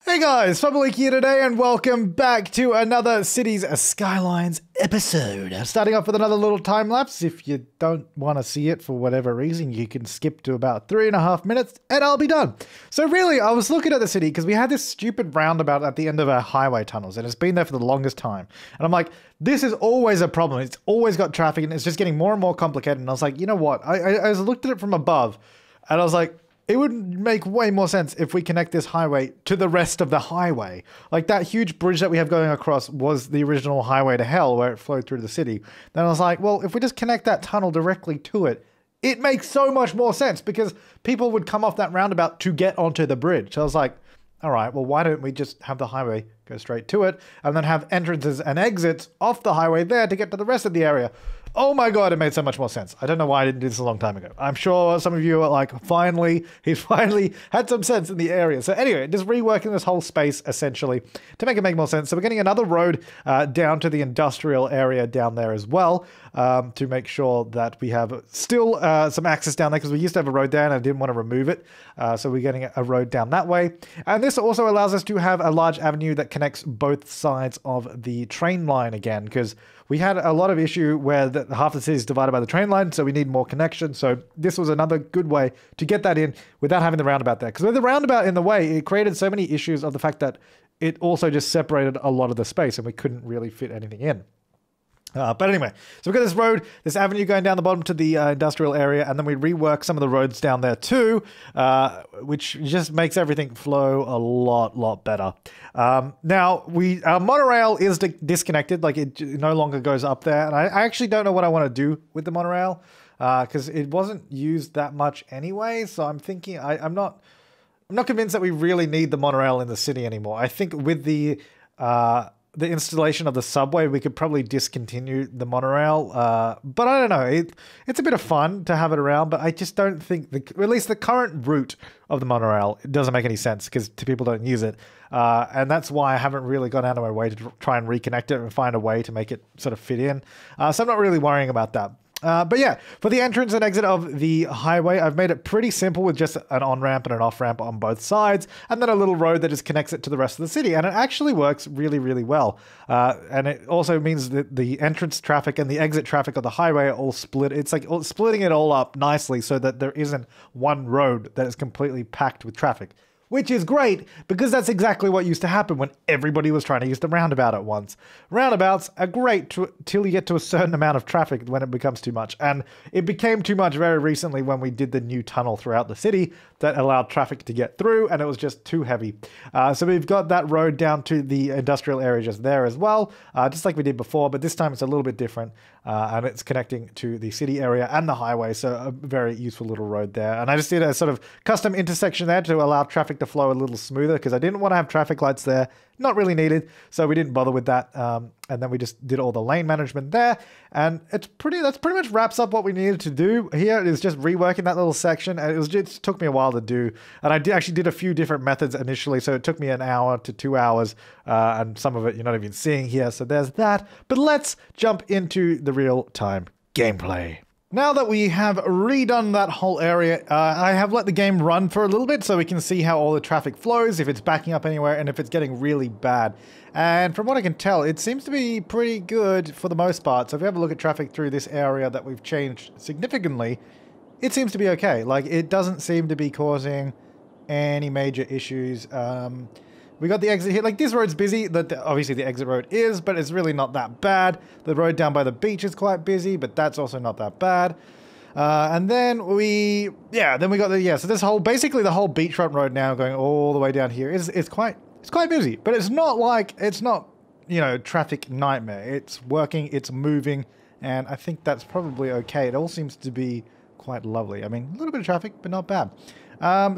Hey guys, Flabaliki here today and welcome back to another Cities Skylines episode. Starting off with another little time lapse. If you don't want to see it for whatever reason, you can skip to about 3.5 minutes and I'll be done. So really, I was looking at the city because we had this stupid roundabout at the end of our highway tunnels and it's been there for the longest time. And I'm like, this is always a problem. It's always got traffic and it's just getting more and more complicated. And I was like, you know what? I looked at it from above and I was like, it would make way more sense if we connect this highway to the rest of the highway. Like that huge bridge that we have going across was the original highway to hell where it flowed through the city. Then I was like, well, if we just connect that tunnel directly to it, it makes so much more sense because people would come off that roundabout to get onto the bridge. So I was like, all right, well, why don't we just have the highway go straight to it and then have entrances and exits off the highway there to get to the rest of the area? Oh my god, it made so much more sense. I don't know why I didn't do this a long time ago. I'm sure some of you are like, he's finally had some sense in the area. So anyway, just reworking this whole space essentially to make it make more sense. So we're getting another road down to the industrial area down there as well to make sure that we have still some access down there because we used to have a road there and I didn't want to remove it. So we're getting a road down that way. And this also allows us to have a large avenue that connects both sides of the train line again because we had a lot of issue where half the city is divided by the train line, so we need more connection. So this was another good way to get that in without having the roundabout there. Because with the roundabout in the way, it created so many issues of the fact that it also just separated a lot of the space and we couldn't really fit anything in. But anyway, so we've got this road, this avenue going down the bottom to the industrial area, and then we rework some of the roads down there too, which just makes everything flow a lot better. Now, our monorail is disconnected, like it no longer goes up there, and I actually don't know what I want to do with the monorail, because it wasn't used that much anyway, so I'm thinking, I'm not convinced that we really need the monorail in the city anymore. I think with the installation of the subway, we could probably discontinue the monorail. But I don't know. It's a bit of fun to have it around, but I just don't think, at least the current route of the monorail, it doesn't make any sense because people don't use it. And that's why I haven't really gone out of my way to try and reconnect it and find a way to make it sort of fit in. So I'm not really worrying about that. But yeah, for the entrance and exit of the highway, I've made it pretty simple with just an on-ramp and an off-ramp on both sides, and then a little road that just connects it to the rest of the city. And it actually works really well. And it also means that the entrance traffic and the exit traffic of the highway are all split. It's like splitting it all up nicely so that there isn't one road that is completely packed with traffic. Which is great, because that's exactly what used to happen when everybody was trying to use the roundabout at once. Roundabouts are great till you get to a certain amount of traffic when it becomes too much. And it became too much very recently when we did the new tunnel throughout the city that allowed traffic to get through, and it was just too heavy. So we've got that road down to the industrial area just there as well, just like we did before, but this time it's a little bit different. And it's connecting to the city area and the highway, so a very useful little road there. And I just did a sort of custom intersection there to allow traffic to flow a little smoother because I didn't want to have traffic lights there. Not really needed, so we didn't bother with that. And then we just did all the lane management there. And that's pretty much wraps up what we needed to do here. It is just reworking that little section. And it took me a while to do. And I actually did a few different methods initially, so it took me 1 hour to 2 hours. And some of it you're not even seeing here, so there's that. But let's jump into the real-time gameplay. Now that we have redone that whole area, I have let the game run for a little bit so we can see how all the traffic flows, if it's backing up anywhere, and if it's getting really bad. And from what I can tell, it seems to be pretty good for the most part. So if we have a look at traffic through this area that we've changed significantly, it seems to be okay. Like, it doesn't seem to be causing any major issues. We got the exit here. Like, this road's busy. Obviously, the exit road is, but it's really not that bad. The road down by the beach is quite busy, but that's also not that bad. And then so this basically the whole beachfront road now going all the way down here is quite busy. But it's not, traffic nightmare. It's working, it's moving, and I think that's probably okay. It all seems to be quite lovely. I mean, a little bit of traffic, but not bad.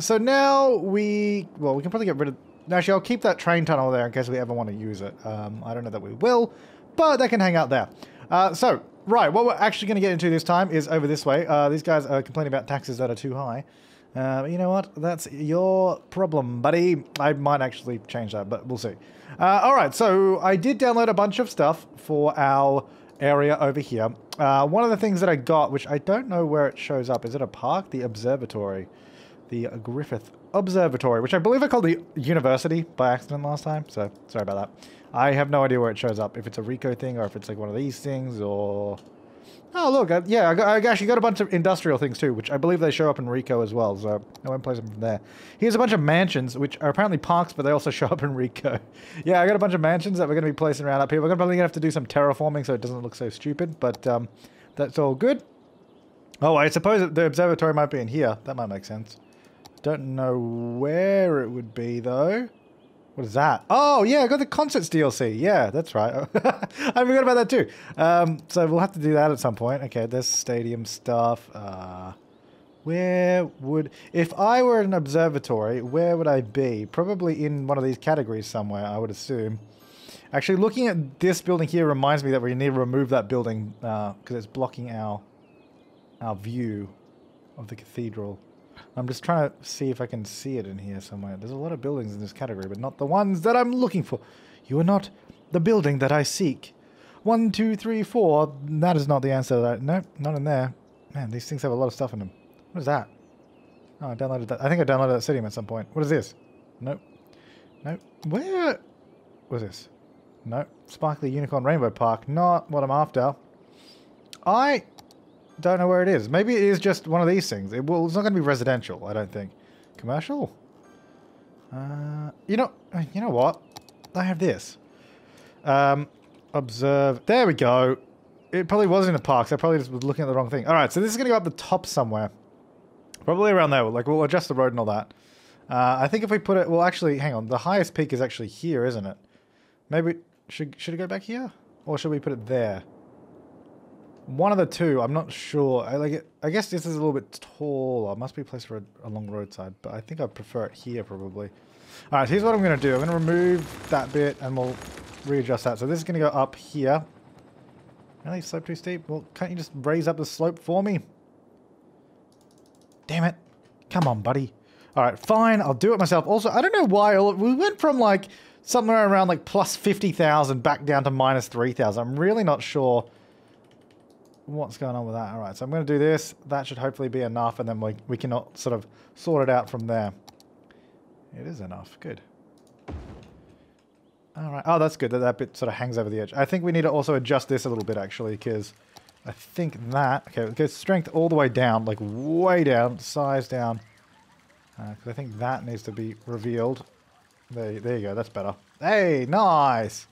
So now we can probably get rid of. Actually, I'll keep that train tunnel there in case we ever want to use it. I don't know that we will, but they can hang out there. Right, what we're actually going to get into this time is over this way. These guys are complaining about taxes that are too high. You know what? That's your problem, buddy. I might actually change that, but we'll see. All right, so I did download a bunch of stuff for our area over here. One of the things that I got, which I don't know where it shows up. Is it a park? The observatory. The Griffith observatory, which I believe I called the university by accident last time, so sorry about that. I have no idea where it shows up, if it's a Rico thing or if it's like one of these things or... Oh, look, yeah, I actually got a bunch of industrial things too, which I believe they show up in Rico as well, so I won't place them from there. Here's a bunch of mansions, which are apparently parks, but they also show up in Rico. Yeah, I got a bunch of mansions that we're going to be placing around up here. We're probably going to have to do some terraforming so it doesn't look so stupid, but that's all good. Oh, I suppose the observatory might be in here. That might make sense. Don't know where it would be, though. What is that? Oh, yeah, I got the Concerts DLC. Yeah, that's right. I forgot about that too. So we'll have to do that at some point. Okay, there's stadium stuff. Where would... If I were an observatory, where would I be? Probably in one of these categories somewhere, I would assume. Actually, looking at this building here reminds me that we need to remove that building because it's blocking our view of the cathedral. I'm just trying to see if I can see it in here somewhere. There's a lot of buildings in this category, but not the ones that I'm looking for. You are not the building that I seek. 1, 2, 3, 4. That is not the answer. Nope, not in there. Man, these things have a lot of stuff in them. What is that? Oh, I downloaded that. I think I downloaded that Citium at some point. What is this? Nope. Nope. Where? What is this? Nope. Sparkly Unicorn Rainbow Park. Not what I'm after. I don't know where it is. Maybe it is just one of these things. It's not going to be residential, I don't think. Commercial? You know what? I have this. Observe. There we go. It probably was in a park, so I probably just was looking at the wrong thing. Alright, so this is going to go up the top somewhere. Probably around there. Like, we'll adjust the road and all that. I think if we put it... Well, actually, hang on. The highest peak is actually here, isn't it? Maybe... Should it go back here? Or should we put it there? One of the two, I'm not sure. I guess this is a little bit taller. It must be placed along the roadside, but I think I prefer it here probably. Alright, here's what I'm going to do. I'm going to remove that bit and we'll readjust that. So this is going to go up here. Really? Slope too steep? Well, can't you just raise up the slope for me? Damn it. Come on, buddy. Alright, fine. I'll do it myself. Also, I don't know why. We went from like somewhere around like plus 50,000 back down to minus 3,000. I'm really not sure what's going on with that. Alright, so I'm going to do this. That should hopefully be enough, and then we can sort of sort it out from there. It is enough. Good. Alright. Oh, that's good. That bit sort of hangs over the edge. I think we need to also adjust this a little bit, actually, because I think that... Okay, it goes strength all the way down, like way down, size down. Because I think that needs to be revealed. There you go. That's better. Hey, nice!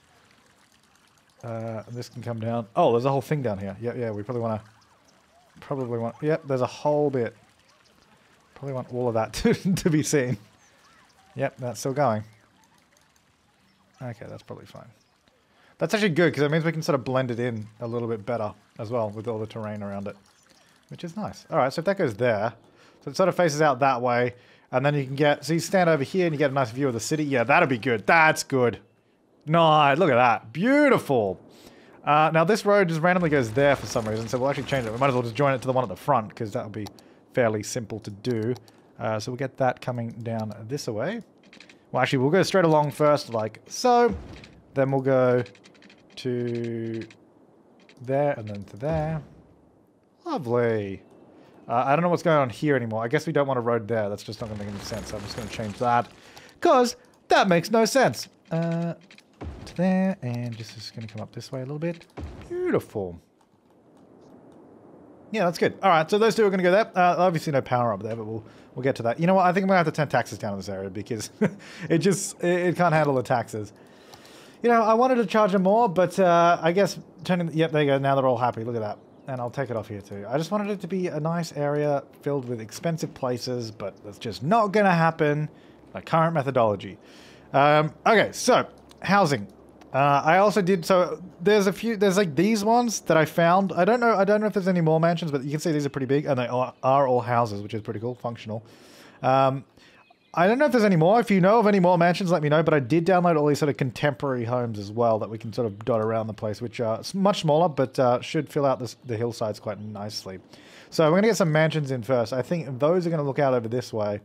This can come down. Oh, there's a whole thing down here. Yeah, we probably want... Yep, there's a whole bit. Probably want all of that to be seen. Yep, that's still going. Okay, that's probably fine. That's actually good, because it means we can sort of blend it in a little bit better as well with all the terrain around it. Which is nice. Alright, so if that goes there, so it sort of faces out that way, and then you can get... So you stand over here and you get a nice view of the city. Yeah, that'll be good. That's good. Nice, look at that. Beautiful. Now this road just randomly goes there for some reason, so we'll actually change it. We might as well just join it to the one at the front, because that'll be fairly simple to do. So we'll get that coming down this way. Well, actually, we'll go straight along first, like so. Then we'll go to there, and then to there. Lovely. I don't know what's going on here anymore. I guess we don't want a road there. That's just not going to make any sense. So I'm just going to change that, because that makes no sense. To there, and just is going to come up this way a little bit. Beautiful. Yeah, that's good. All right, so those two are going to go there. Obviously no power up there, but we'll get to that. You know what? I think I'm going to have to turn taxes down in this area because it can't handle the taxes. You know, I wanted to charge them more, but I guess turning... Yep, there you go. Now they're all happy. Look at that. And I'll take it off here too. I just wanted it to be a nice area filled with expensive places, but that's just not going to happen by current methodology. Okay, so housing. I also did, so there's like these ones that I found. I don't know if there's any more mansions, but you can see these are pretty big, and they are all houses, which is pretty cool, functional. I don't know if there's any more. If you know of any more mansions, let me know, but I did download all these sort of contemporary homes as well that we can sort of dot around the place, which are much smaller, but should fill out the hillsides quite nicely. So we're going to get some mansions in first. I think those are going to look out over this way.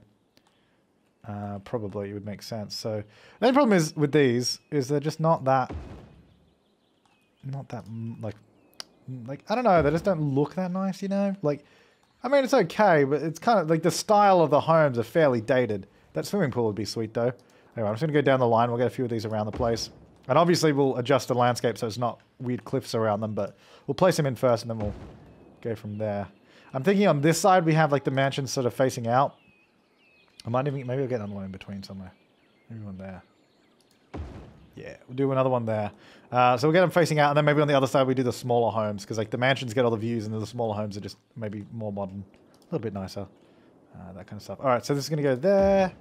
Probably it would make sense. So the only problem is with these is they're just not that like I don't know, they just don't look that nice, you know? Like, I mean, it's okay, but it's kind of like the style of the homes are fairly dated. That swimming pool would be sweet, though. Anyway, I'm just going to go down the line. We'll get a few of these around the place. And obviously, we'll adjust the landscape so it's not weird cliffs around them, but we'll place them in first, and then we'll go from there. I'm thinking on this side, we have, like, the mansion sort of facing out. I might even... Maybe I'll get another one in between somewhere. Maybe one there. Yeah, we'll do another one there. So we'll get them facing out, and then maybe on the other side we do the smaller homes, because like the mansions get all the views, and the smaller homes are just maybe more modern, a little bit nicer, that kind of stuff. All right, so this is going to go there.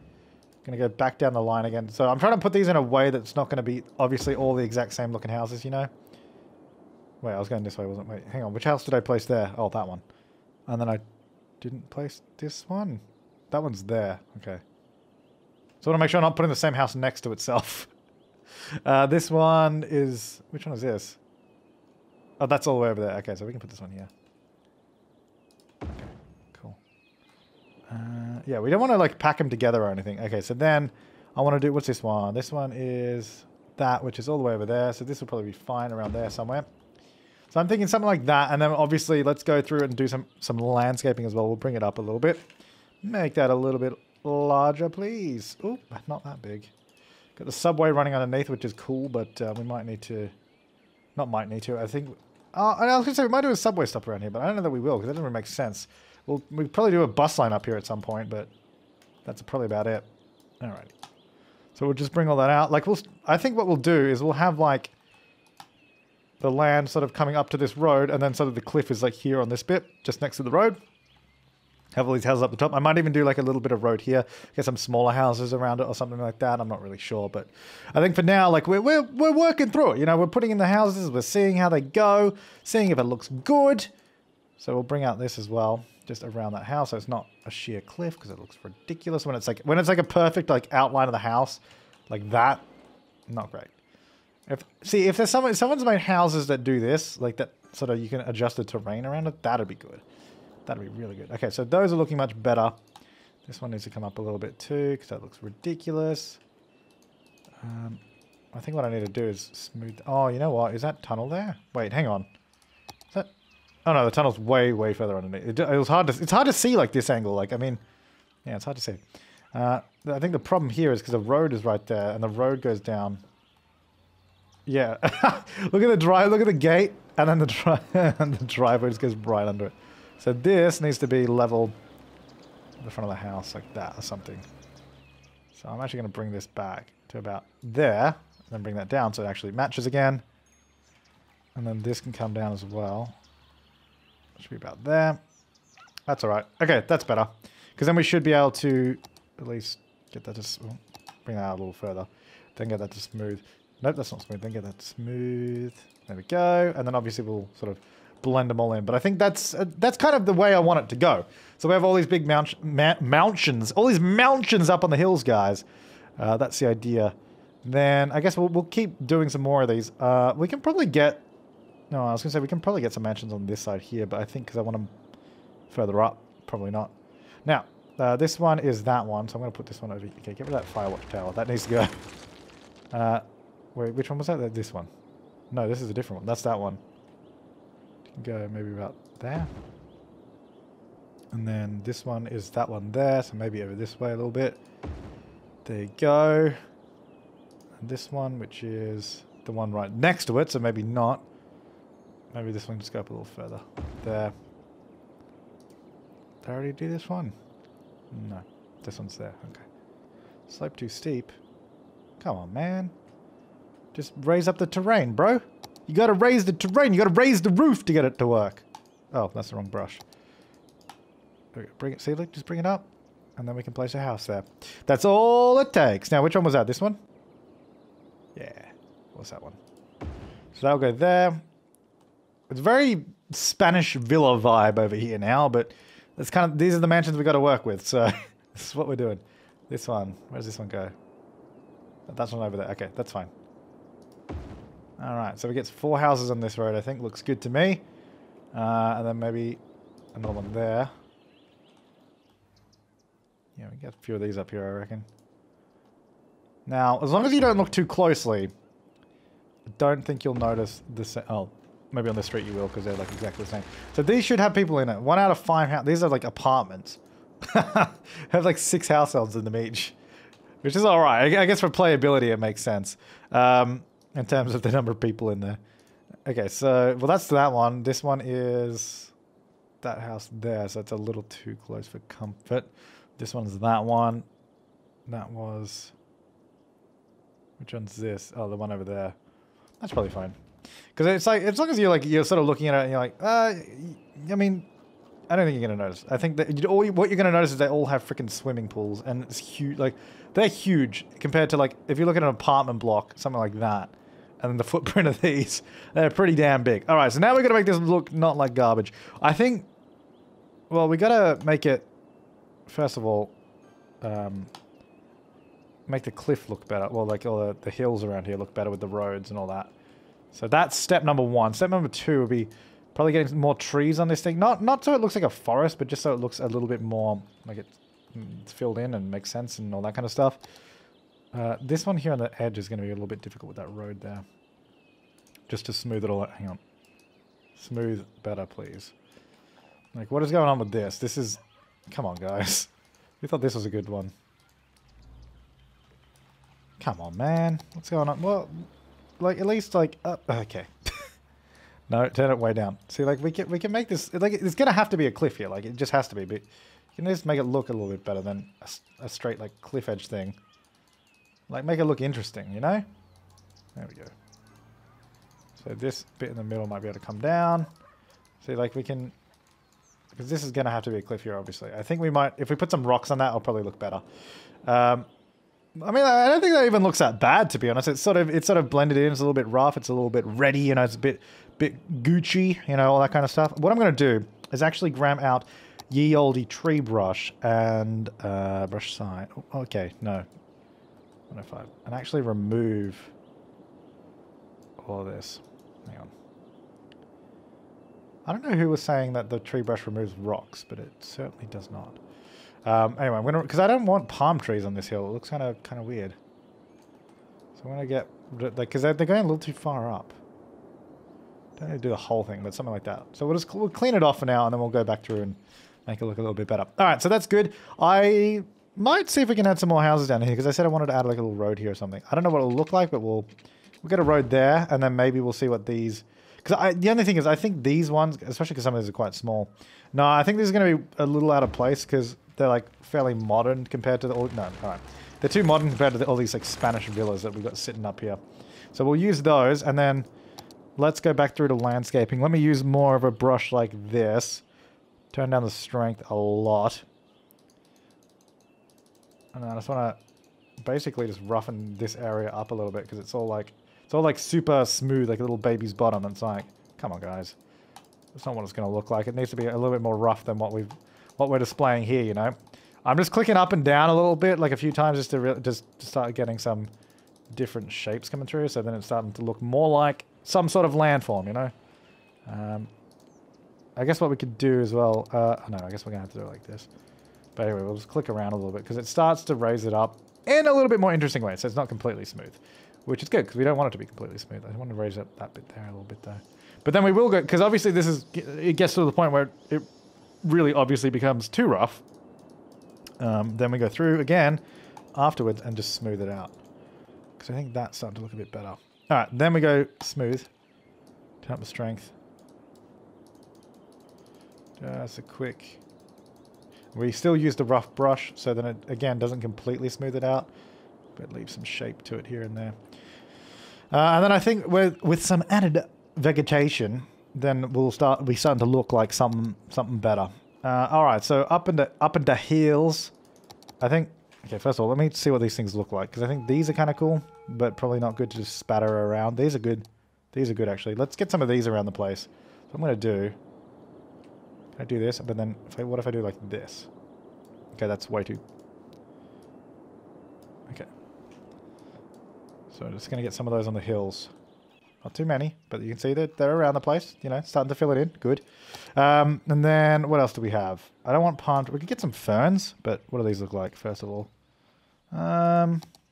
Going to go back down the line again. So I'm trying to put these in a way that's not going to be obviously all the exact same looking houses, you know. Wait, I was going this way, wasn't I? Wait, hang on. Which house did I place there? Oh, that one. And then I didn't place this one. That one's there. Okay. So I want to make sure I'm not putting the same house next to itself. This one is... Which one is this? Oh, that's all the way over there. Okay, so we can put this one here. Okay, cool. Yeah, we don't want to like pack them together or anything. Okay, so then I want to do... What's this one? This one is that, which is all the way over there. So this will probably be fine around there somewhere. So I'm thinking something like that. And then obviously let's go through and do some landscaping as well. We'll bring it up a little bit. Make that a little bit larger, please. Oh, not that big. Got the subway running underneath, which is cool, but we might need to... Not might need to, I think... I was going to say, we might do a subway stop around here, but I don't know that we will, because that doesn't really make sense. We'll probably do a bus line up here at some point, but that's probably about it. Alrighty. So we'll just bring all that out. Like, I think what we'll do is we'll have, like, the land sort of coming up to this road, and then sort of the cliff is, like, here on this bit, just next to the road. Have all these houses up the top. I might even do like a little bit of road here. Get some smaller houses around it or something like that. I'm not really sure, but I think for now, like we're working through it. You know, we're putting in the houses. We're seeing how they go, seeing if it looks good. So we'll bring out this as well, just around that house. So it's not a sheer cliff because it looks ridiculous when it's like a perfect like outline of the house, like that. Not great. If there's someone's made houses that do this, like that, sort of you can adjust the terrain around it. That'd be good. That'd be really good. Okay, so those are looking much better. This one needs to come up a little bit too, because that looks ridiculous. I think what I need to do is smooth... Oh, you know what? Is that tunnel there? Wait, hang on. Is that... Oh no, the tunnel's way, way further underneath. It was hard to... It's hard to see like this angle. Like, I mean... Yeah, it's hard to see. I think the problem here is because the road is right there, and the road goes down. Yeah. Look at the gate, and then the driveway just goes right under it. So this needs to be level in the front of the house like that or something. So I'm actually going to bring this back to about there, and then bring that down so it actually matches again. And then this can come down as well. It should be about there. That's alright. Okay, that's better. Because then we should be able to at least get that to... bring that out a little further. Then get that to smooth. Nope, that's not smooth. Then get that to smooth. There we go. And then obviously we'll sort of blend them all in. But I think that's kind of the way I want it to go. So we have all these big mountains, all these mountains up on the hills, guys. That's the idea. Then I guess we'll keep doing some more of these. We can probably get... No, I was going to say we can probably get some mansions on this side here, but I think because I want them further up, probably not. Now, this one is that one, so I'm going to put this one over here. Okay, get rid of that firewatch tower. That needs to go. Wait, which one was that? This one. No, this is a different one. That's that one. Go maybe about there. And then this one is that one there, so maybe over this way a little bit. There you go. And this one, which is the one right next to it, so maybe not. Maybe this one just go up a little further. There. Did I already do this one? No. This one's there. Okay. Slope too steep. Come on, man. Just raise up the terrain, bro. You gotta raise the terrain. You gotta raise the roof to get it to work. Oh, that's the wrong brush. Okay, bring it. See, look, just bring it up, and then we can place a house there. That's all it takes. Now, which one was that? This one? Yeah. What's that one? So that'll go there. It's very Spanish villa vibe over here now, but that's kind of these are the mansions we got to work with. So this is what we're doing. This one. Where does this one go? That's one over there. Okay, that's fine. Alright, so we get 4 houses on this road, I think. Looks good to me. And then maybe another one there. Yeah, we get a few of these up here, I reckon. Now, as long as you don't look too closely, I don't think you'll notice this. Oh, maybe on the street you will, because they're like exactly the same. So these should have people in it. 1 out of 5 houses. These are like apartments. Have like 6 households in them each. Which is alright. I guess for playability it makes sense. In terms of the number of people in there. Okay, so, well that's that one. This one is that house there, so it's a little too close for comfort. This one's that one. That was... Which one's this? Oh, the one over there. That's probably fine. Because it's like, as long as you're sort of looking at it and you're like, I mean, I don't think you're going to notice. I think that what you're going to notice is they all have freaking swimming pools, and it's huge. Like, they're huge compared to, like, if you look at an apartment block, something like that, and then the footprint of these, they're pretty damn big. All right, so now we're going to make this look not like garbage. I think, well, we got to make it, first of all, make the cliff look better. Well, like all the hills around here look better with the roads and all that. So that's step number one. Step number two would be probably getting more trees on this thing. Not so it looks like a forest, but just so it looks a little bit more like it's filled in and makes sense and all that kind of stuff. This one here on the edge is going to be a little bit difficult with that road there. Just to smooth it all out. Hang on. Smooth better, please. Like, what is going on with this? This is... Come on, guys. We thought this was a good one. Come on, man. What's going on? Well, like, at least, like, up. Okay. No, turn it way down. See, like, we can make this, like, it's going to have to be a cliff here. Like, it just has to be. But you can just make it look a little bit better than a straight, like, cliff edge thing. Like, make it look interesting, you know? There we go. So this bit in the middle might be able to come down. See, like, we can... Because this is going to have to be a cliff here, obviously. I think we might... If we put some rocks on that, it'll probably look better. I mean, I don't think that even looks that bad, to be honest. It's sort of blended in. It's a little bit rough. It's a little bit ready. You know, it's a bit Gucci. You know, all that kind of stuff. What I'm going to do is actually gram out ye olde tree brush and brush side. Oh, okay, no, 105, and actually remove all of this. Hang on. I don't know who was saying that the tree brush removes rocks, but it certainly does not. Anyway, I'm gonna, because I don't want palm trees on this hill. It looks kind of weird. So I'm gonna get, like, because they're going a little too far up. Don't need to do the whole thing, but something like that. So we'll clean it off for now, and then we'll go back through and make it look a little bit better. All right, so that's good. I might see if we can add some more houses down here, because I said I wanted to add like a little road here or something. I don't know what it'll look like, but we'll get a road there, and then maybe we'll see what these. Because the only thing is, I think these ones, especially because some of these are quite small. No, I think this is going to be a little out of place because they're like fairly modern compared to the... No, all right. They're too modern compared to all these like Spanish villas that we've got sitting up here. So we'll use those, and then let's go back through to landscaping. Let me use more of a brush like this. Turn down the strength a lot. And then I just want to basically just roughen this area up a little bit because it's all like super smooth, like a little baby's bottom. And it's like, come on, guys. That's not what it's going to look like. It needs to be a little bit more rough than what we're displaying here, you know. I'm just clicking up and down a little bit, like a few times, just to start getting some different shapes coming through. So then it's starting to look more like some sort of landform, you know. I guess what we could do as well. No, I guess we're gonna have to do it like this. But anyway, we'll just click around a little bit because it starts to raise it up in a little bit more interesting way. So it's not completely smooth, which is good because we don't want it to be completely smooth. I want to raise up that bit there a little bit there. But then we will go, because obviously it gets to the point where it really obviously becomes too rough. Then we go through again afterwards and just smooth it out. Because I think that's starting to look a bit better. Alright, then we go smooth. Turn up the strength. Just a quick... We still use the rough brush, so then it, again, doesn't completely smooth it out. But leave some shape to it here and there. And then I think with some added vegetation, then we'll be starting to look like something better. Alright, so up in the hills, I think... Okay, first of all, let me see what these things look like, because I think these are kind of cool, but probably not good to just spatter around. These are good. These are good, actually. Let's get some of these around the place. So I'm going to do... Can I do this? But then, what if I do like this? Okay, that's way too... Okay. So I'm just going to get some of those on the hills. Not too many, but you can see that they're around the place. You know, starting to fill it in. Good. And then, what else do we have? I don't want palm... We could get some ferns, but what do these look like, first of all? I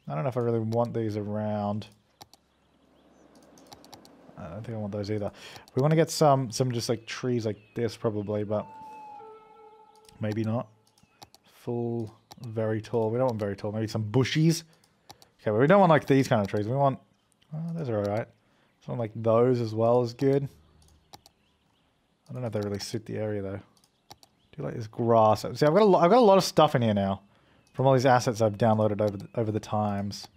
don't know if I really want these around. I don't think I want those either. We want to get some just like trees like this, probably, but maybe not. Full very tall. We don't want very tall. Maybe some bushies. Okay, but we don't want like these kind of trees. We want... Oh, those are alright. Something like those as well is good. I don't know if they really suit the area though. Do you like this grass? See, I've got a lot of stuff in here now. From all these assets I've downloaded over the times.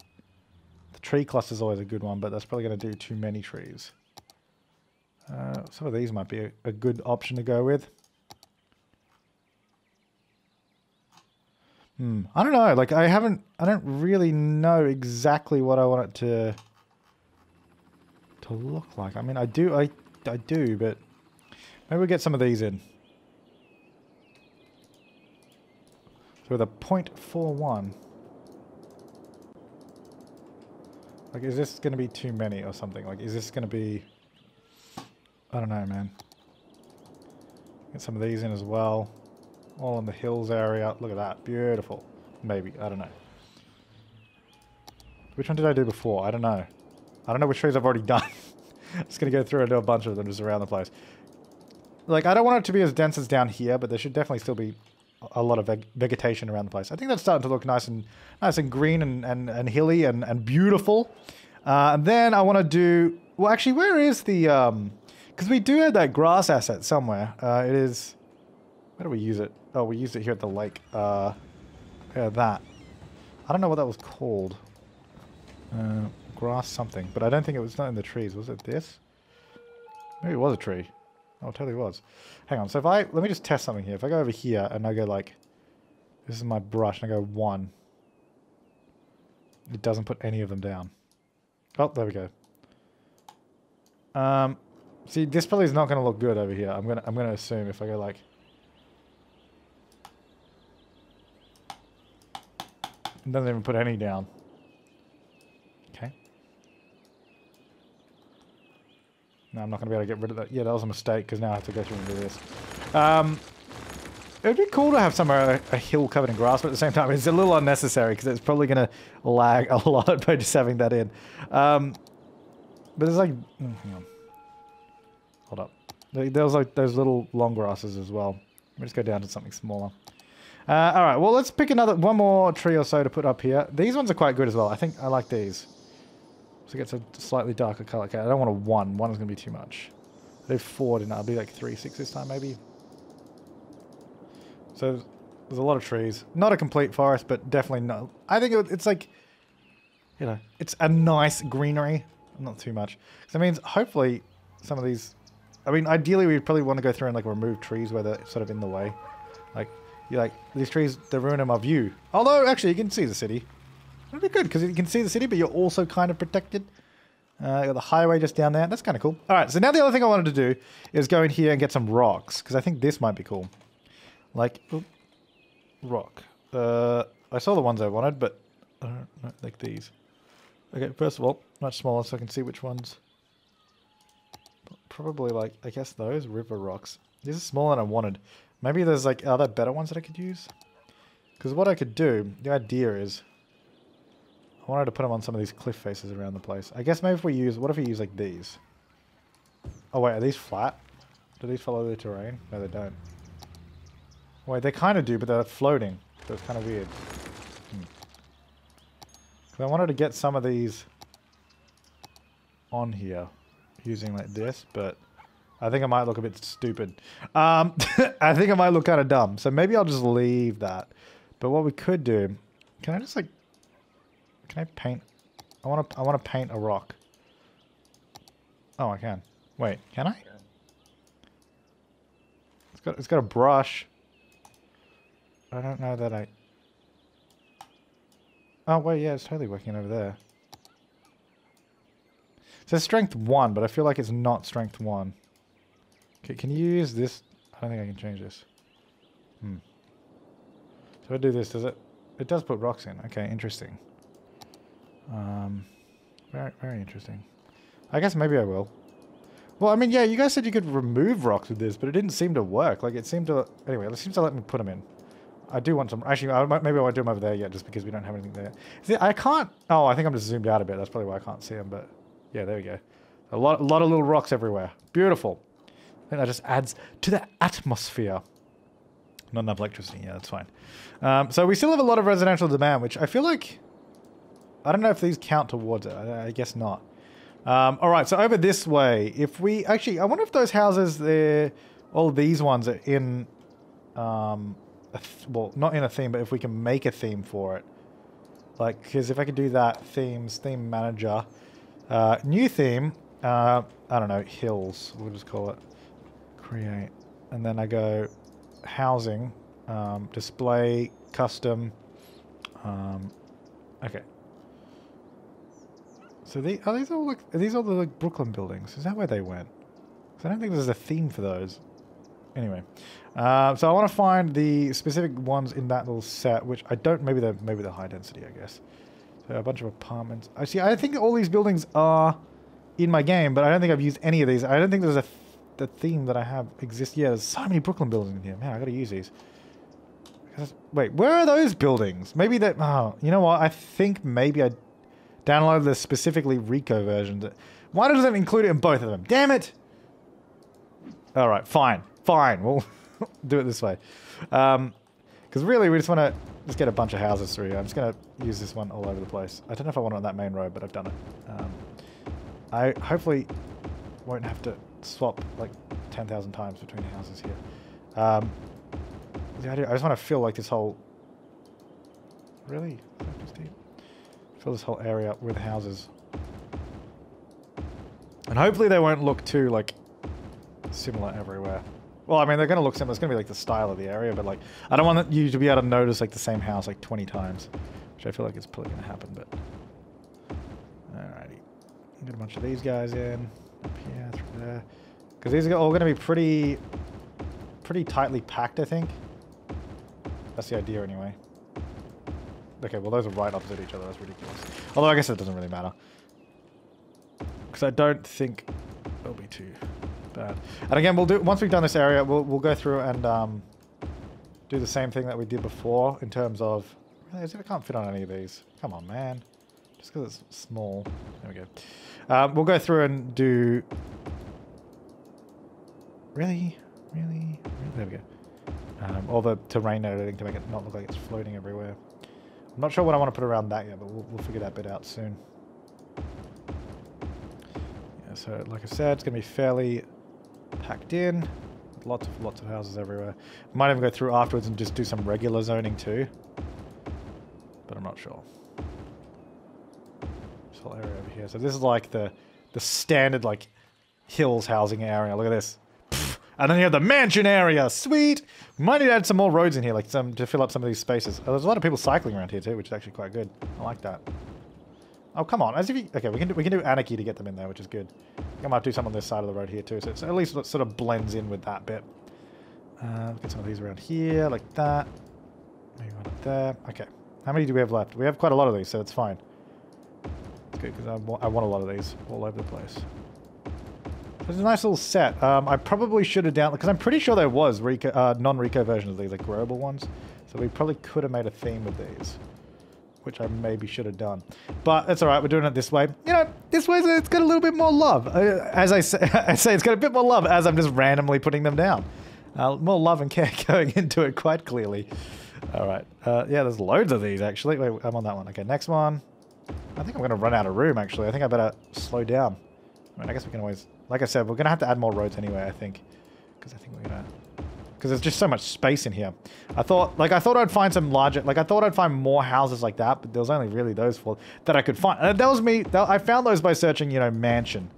The tree cluster is always a good one, but that's probably going to do too many trees. Some of these might be a good option to go with. I don't know. Like I don't really know exactly what I want it to look like. I mean, I do, but maybe we'll get some of these in. So with a 0.41. Like, is this going to be too many or something? Like, is this going to be... I don't know, man. Get some of these in as well. All in the hills area. Look at that. Beautiful. Maybe. I don't know. Which one did I do before? I don't know. I don't know which trees I've already done. I'm just going to go through and do a bunch of them just around the place. Like, I don't want it to be as dense as down here, but there should definitely still be a lot of vegetation around the place. I think that's starting to look nice and green and hilly and beautiful. And then I want to do... Well, actually, where is the... Because we do have that grass asset somewhere. It is... Where do we use it? Oh, we used it here at the lake. Yeah, that. I don't know what that was called. Grass something. But I don't think it was not in the trees. Was it this? Maybe it was a tree. Oh, it totally was. Hang on. So if I... Let me just test something here. If I go over here and I go like... This is my brush and I go 1. It doesn't put any of them down. Oh, there we go. See, this probably is not going to look good over here. I'm gonna assume if I go like... It doesn't even put any down. Okay. No, I'm not going to be able to get rid of that. Yeah, that was a mistake because now I have to go through and do this. It would be cool to have somewhere a hill covered in grass, but at the same time it's a little unnecessary because it's probably going to lag a lot by just having that in. But there's like... hang on. Hold up. There's like those little long grasses as well. Let me just go down to something smaller. Alright, well let's pick one more tree or so to put up here. These ones are quite good as well. I think I like these. So it gets a slightly darker color. Okay, I don't want a 1. 1 is going to be too much. I did 4, didn't I? I'll be like 3, 6 this time maybe. So there's a lot of trees. Not a complete forest, but definitely not. I think it's like, you know, it's a nice greenery. Not too much. So that means hopefully some of these... I mean, ideally we'd probably want to go through and like remove trees where they're sort of in the way. Like, these trees, they're ruining my view. Although, actually, you can see the city. That'd be good, because you can see the city, but you're also kind of protected. You got the highway just down there. That's kind of cool. Alright, so now the other thing I wanted to do is go in here and get some rocks, because I think this might be cool. Like, rock. I saw the ones I wanted, but I don't know, like these. Okay, first of all, much smaller so I can see which ones. Probably like, I guess those river rocks. These are smaller than I wanted. Maybe there's like other better ones that I could use. Because what I could do, the idea is, I wanted to put them on some of these cliff faces around the place. I guess maybe if we use, what if we use like these? Oh wait, are these flat? Do these follow the terrain? No, they don't. Wait, they kind of do, but they're floating. So it's kind of weird. Because I wanted to get some of these on here using like this, but I think I might look a bit stupid. I think I might look kind of dumb. So maybe I'll just leave that. But what we could do, can I just like, can I paint? I want to paint a rock. Oh, I can. Wait, can I? It's got a brush. I don't know that I... Oh, wait, yeah, it's totally working over there. It says strength 1, but I feel like it's not strength 1. Okay, can you use this? I don't think I can change this. So I do this, does it? It does put rocks in. Okay, interesting. Very, very interesting. I guess maybe I will. Well, I mean, yeah, you guys said you could remove rocks with this, but it didn't seem to work. Like, it seemed to... Anyway, it seems to let me put them in. I do want some... Actually, maybe I won't do them over there yet, just because we don't have anything there. See, I can't... Oh, I think I'm just zoomed out a bit. That's probably why I can't see them, but... Yeah, there we go. A lot of little rocks everywhere. Beautiful. I think that just adds to the atmosphere. Not enough electricity. Yeah, that's fine. So we still have a lot of residential demand, which I feel like... I don't know if these count towards it. I guess not. Alright, so over this way, if we... Actually, I wonder if those houses there... All these ones are in... well, not in a theme, but if we can make a theme for it. Like, because if I could do that, themes, theme manager, new theme, I don't know, hills, we'll just call it, create, and then I go housing, display, custom, okay. So are these all the like Brooklyn buildings? Is that where they went? Because I don't think there's a theme for those. Anyway, so I want to find the specific ones in that little set, which I don't. Maybe they're high density, I guess. So a bunch of apartments. I see. I think all these buildings are in my game, but I don't think I've used any of these. I don't think there's the theme that I have exists. Yeah, there's so many Brooklyn buildings in here. Man, I got to use these. Wait, where are those buildings? Maybe that. Oh, you know what? I think maybe I downloaded the specifically Rico version. Why doesn't it include it in both of them? Damn it! All right, fine. Fine, we'll do it this way. Because really, we just want to just get a bunch of houses through here. I'm just going to use this one all over the place. I don't know if I want it on that main road, but I've done it. I hopefully won't have to swap like 10,000 times between houses here. The idea, I just want to fill like this whole... Really? Fill this whole area with houses. And hopefully they won't look too like similar everywhere. Well, I mean, they're going to look similar. It's going to be like the style of the area, but like, I don't want you to be able to notice like the same house like 20 times, which I feel like is probably going to happen, but... Alrighty. Get a bunch of these guys in. Up here, through there. Because these are all going to be pretty tightly packed, I think. That's the idea anyway. Okay, well those are right opposite each other. That's ridiculous. Although I guess it doesn't really matter. Because I don't think it'll be too... bad. And again, we'll do once we've done this area, we'll go through and do the same thing that we did before in terms of. Really, I can't fit on any of these. Come on, man. Just because it's small. There we go. We'll go through and do. Really. There we go. All the terrain editing to make it not look like it's floating everywhere. I'm not sure what I want to put around that yet, but we'll figure that bit out soon. Yeah, so like I said, it's going to be fairly packed in, lots of houses everywhere. Might even go through afterwards and just do some regular zoning too, but I'm not sure. This whole area over here. So this is like the standard like hills housing area. Look at this, and then you have the mansion area. Sweet. We might need to add some more roads in here, like some to fill up some of these spaces. Oh, there's a lot of people cycling around here too, which is actually quite good. I like that. Oh, come on. As if you... Okay, we can do anarchy to get them in there, which is good. I might do some on this side of the road here too, so it's at least it sort of blends in with that bit. Get some of these around here, like that. Maybe one up there. Okay. How many do we have left? We have quite a lot of these, so it's fine. It's good, because I want a lot of these all over the place. It's a nice little set. I probably should have downloaded... Because I'm pretty sure there was non-Rico versions of these, like growable ones. So we probably could have made a theme with these, which I maybe should have done. But it's alright, we're doing it this way. You know, this way it's got a little bit more love. As I say, it's got a bit more love as I'm just randomly putting them down. More love and care going into it quite clearly. Alright, yeah, there's loads of these actually. Wait, I'm on that one. Okay, next one. I think I'm going to run out of room actually. I think I better slow down. I mean, I guess we can always... Like I said, we're going to have to add more roads anyway, I think. Because I think we're going to... Because there's just so much space in here. I thought I'd find some larger, like I thought I'd find more houses like that, but there was only really those four that I could find. And that was me, I found those by searching, you know, mansion.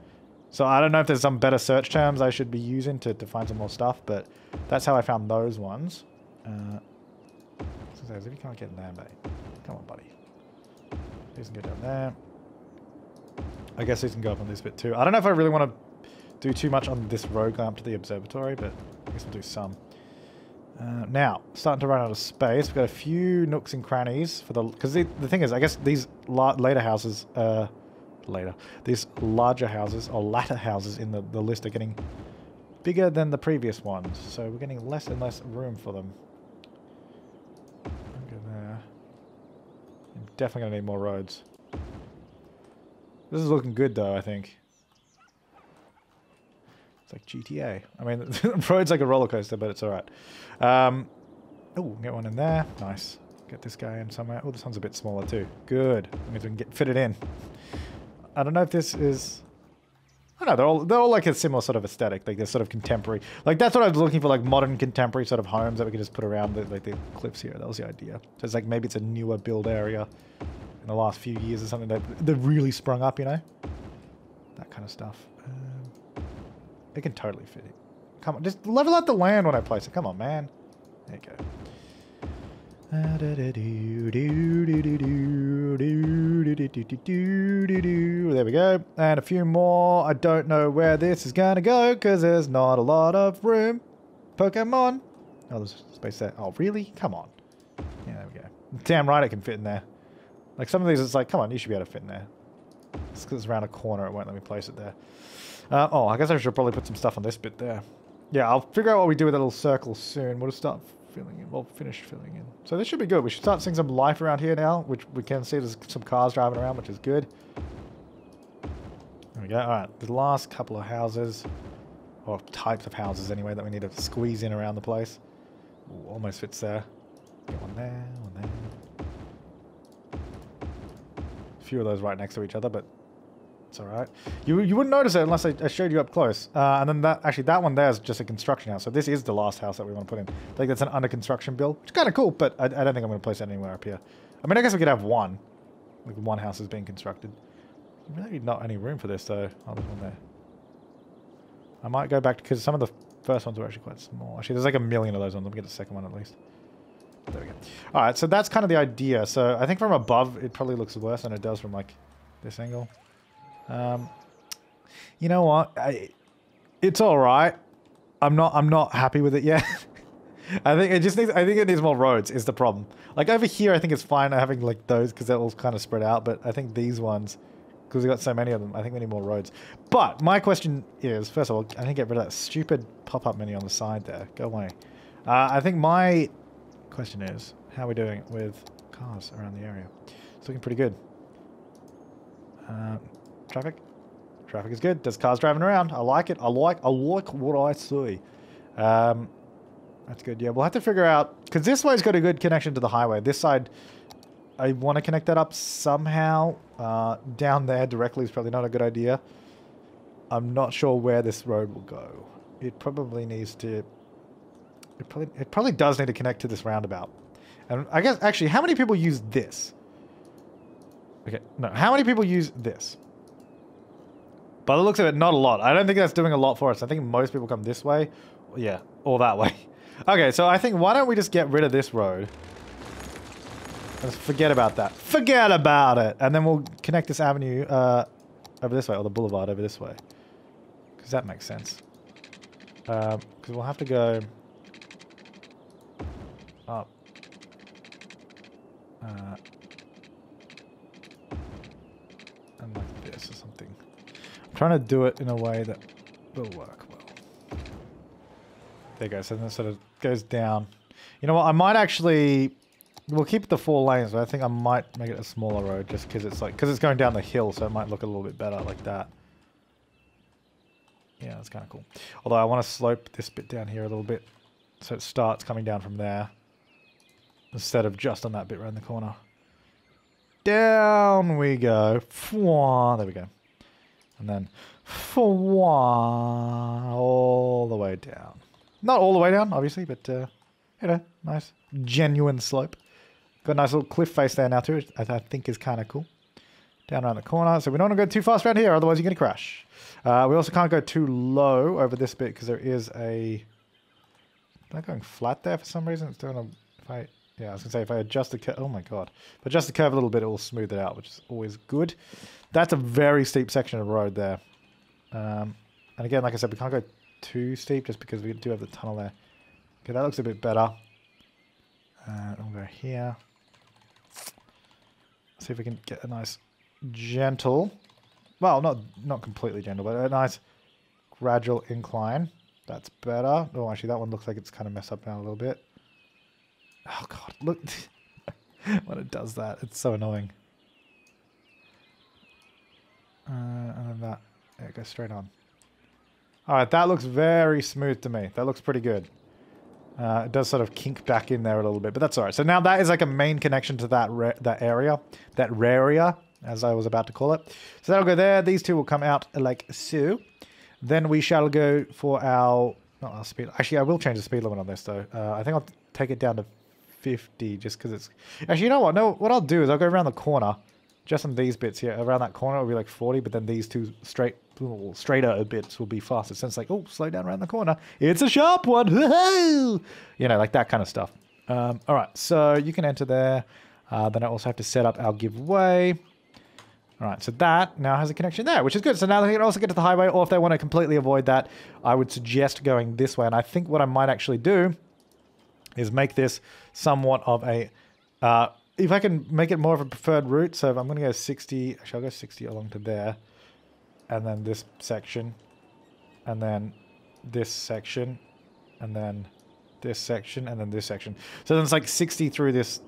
So I don't know if there's some better search terms I should be using to find some more stuff, but that's how I found those ones. If you can't get in there, mate. Come on, buddy. These can go down there. I guess these can go up on this bit too. I don't know if I really want to do too much on this road going up to the observatory, but I guess we'll do some. Now, starting to run out of space. We've got a few nooks and crannies for the... Because the thing is, I guess these later houses... These larger houses, or latter houses in the list are getting bigger than the previous ones. So we're getting less and less room for them. Go there. I'm definitely going to need more roads. This is looking good though, I think. It's like GTA. I mean, the road's like a roller coaster, but it's alright. Oh, get one in there. Nice. Get this guy in somewhere. Oh, this one's a bit smaller too. Good. That means we can fit it in. I don't know if this is... I don't know, they're all like a similar sort of aesthetic. Like they're sort of contemporary. Like that's what I was looking for, like modern contemporary sort of homes that we could just put around the, like the cliffs here. That was the idea. So it's like maybe it's a newer build area in the last few years or something that really sprung up, you know? That kind of stuff. It can totally fit it. Come on, just level out the land when I place it. Come on, man. There you go. There we go. And a few more. I don't know where this is going to go because there's not a lot of room. Pokemon. Oh, there's space there. Oh, really? Come on. Yeah, there we go. Damn right it can fit in there. Like some of these, it's like, come on, you should be able to fit in there. It's because it's around a corner, it won't let me place it there. Oh, I guess I should probably put some stuff on this bit there. Yeah, I'll figure out what we do with that little circle soon. We'll just start filling in. We'll finish filling in. So this should be good. We should start seeing some life around here now, which we can see there's some cars driving around, which is good. There we go. All right, the last couple of houses, or types of houses anyway, that we need to squeeze in around the place. Ooh, almost fits there. Get one there, one there. A few of those right next to each other, but it's all right. You wouldn't notice it unless I showed you up close. And then that one there is just a construction house. So this is the last house that we want to put in. I think that's an under construction build, which is kind of cool, but I don't think I'm going to place that anywhere up here. I mean, I guess we could have one. Like one house is being constructed. Really not any room for this though. Oh, there's one there. I might go back because some of the first ones were actually quite small. Actually, there's like a million of those ones. Let me get the second one at least. There we go. All right, so that's kind of the idea. So I think from above, it probably looks worse than it does from like this angle. You know what? It's all right. I'm not happy with it yet. I think it needs more roads is the problem. Like over here, I think it's fine having like those because they're all kind of spread out. But I think these ones, because we got so many of them, I think we need more roads. But my question is, first of all, I need to get rid of that stupid pop-up menu on the side there. Go away. I think my question is, how are we doing with cars around the area? It's looking pretty good. Traffic? Traffic is good. There's cars driving around. I like it. I like what I see. That's good. Yeah, we'll have to figure out, because this way's got a good connection to the highway. This side, I want to connect that up somehow. Down there directly is probably not a good idea. I'm not sure where this road will go. It probably needs to... It probably does need to connect to this roundabout. And I guess, actually, how many people use this? Okay, no. How many people use this? By the looks of it, not a lot. I don't think that's doing a lot for us. I think most people come this way. Yeah, or that way. Okay, so I think why don't we just get rid of this road? Let's forget about that. Forget about it! And then we'll connect this avenue over this way, or the boulevard over this way. Because that makes sense. Because we'll have to go up. And like this or something. I'm trying to do it in a way that will work well. There you go. So then it sort of goes down. You know what? I might actually... We'll keep the 4 lanes, but I think I might make it a smaller road just because it's like... Because it's going down the hill, so it might look a little bit better like that. Yeah, that's kind of cool. Although I want to slope this bit down here a little bit so it starts coming down from there instead of just on that bit around the corner. Down we go. There we go. And then all the way down. Not all the way down, obviously, but you know, nice genuine slope. Got a nice little cliff face there now too, which I think is kind of cool. Down around the corner, so we don't want to go too fast around here, otherwise you're going to crash. We also can't go too low over this bit because there is a... Am I going flat there for some reason? It's doing a... Yeah, I was going to say, if I adjust the curve... Oh my god. If I adjust the curve a little bit, it will smooth it out, which is always good. That's a very steep section of road there. And again, like I said, we can't go too steep just because we do have the tunnel there. Okay, that looks a bit better. We'll go here. See if we can get a nice gentle... Well, not completely gentle, but a nice gradual incline. That's better. Oh, actually, that one looks like it's kind of messed up now a little bit. Oh, God. Look. When it does that, it's so annoying. And then that. It goes straight on. Alright, that looks very smooth to me. That looks pretty good. It does sort of kink back in there a little bit, but that's all right. So now that is like a main connection to that area, that rarea, as I was about to call it. So that'll go there. These two will come out like so. Then we shall go for our, not our speed. Actually, I will change the speed limit on this though. I think I'll take it down to 50 just because it's... Actually, you know what? No, what I'll do is I'll go around the corner. Just on these bits here. Around that corner it'll be like 40, but then these two straighter bits will be faster. So it's like, oh, slow down around the corner. It's a sharp one. You know, like that kind of stuff. All right, so you can enter there. Then I also have to set up our giveaway. All right, so that now has a connection there, which is good. So now they can also get to the highway, or if they want to completely avoid that, I would suggest going this way. And I think what I might actually do is make this somewhat of a... if I can make it more of a preferred route, so if I'm going to go 60, actually I'll go 60 along to there, and then this section, and then this section, and then this section, and then this section. So then it's like 60 through this